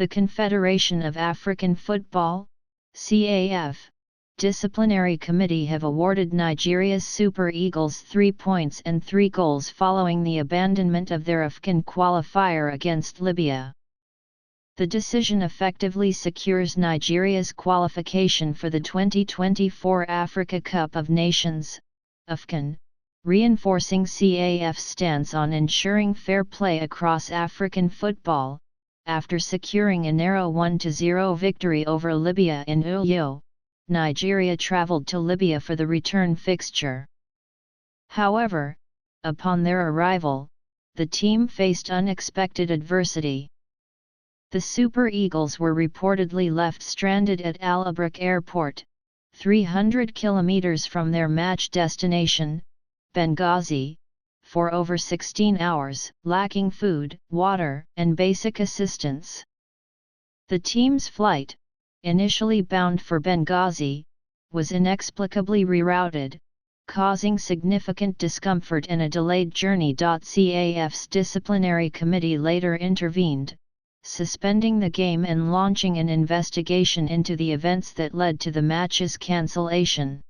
The Confederation of African Football, CAF, Disciplinary Committee have awarded Nigeria's Super Eagles 3 points and 3 goals following the abandonment of their AFCON qualifier against Libya. The decision effectively secures Nigeria's qualification for the 2024 Africa Cup of Nations, AFCON, reinforcing CAF's stance on ensuring fair play across African football, after securing a narrow 1-0 victory over Libya in Uyo. Nigeria travelled to Libya for the return fixture. However, upon their arrival, the team faced unexpected adversity. The Super Eagles were reportedly left stranded at Abraq Airport, 300 kilometers from their match destination, Benghazi, for over 16 hours, lacking food, water, and basic assistance. The team's flight, initially bound for Benghazi, was inexplicably rerouted, causing significant discomfort and a delayed journey. CAF's Disciplinary Committee later intervened, suspending the game and launching an investigation into the events that led to the match's cancellation.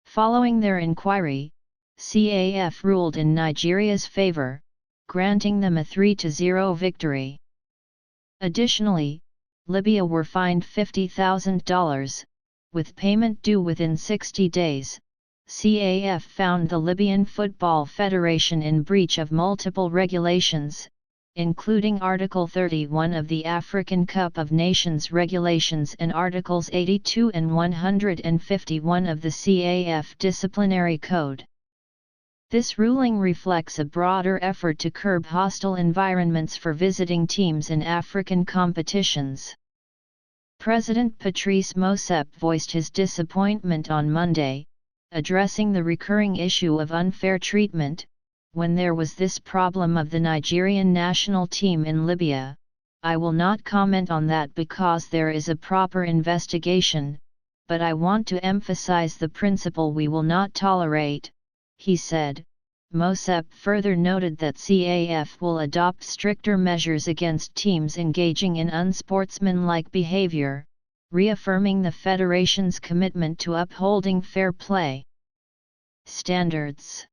Following their inquiry, CAF ruled in Nigeria's favor, granting them a 3-0 victory. Additionally, Libya were fined $50,000, with payment due within 60 days. CAF found the Libyan Football Federation in breach of multiple regulations, including Article 31 of the African Cup of Nations Regulations and Articles 82 and 151 of the CAF Disciplinary Code. This ruling reflects a broader effort to curb hostile environments for visiting teams in African competitions. President Patrice Motsepe voiced his disappointment on Monday, addressing the recurring issue of unfair treatment. When there was this problem of the Nigerian national team in Libya, I will not comment on that because there is a proper investigation, but I want to emphasize the principle we will not tolerate, he said. Motsepe further noted that CAF will adopt stricter measures against teams engaging in unsportsmanlike behavior, reaffirming the Federation's commitment to upholding fair play standards.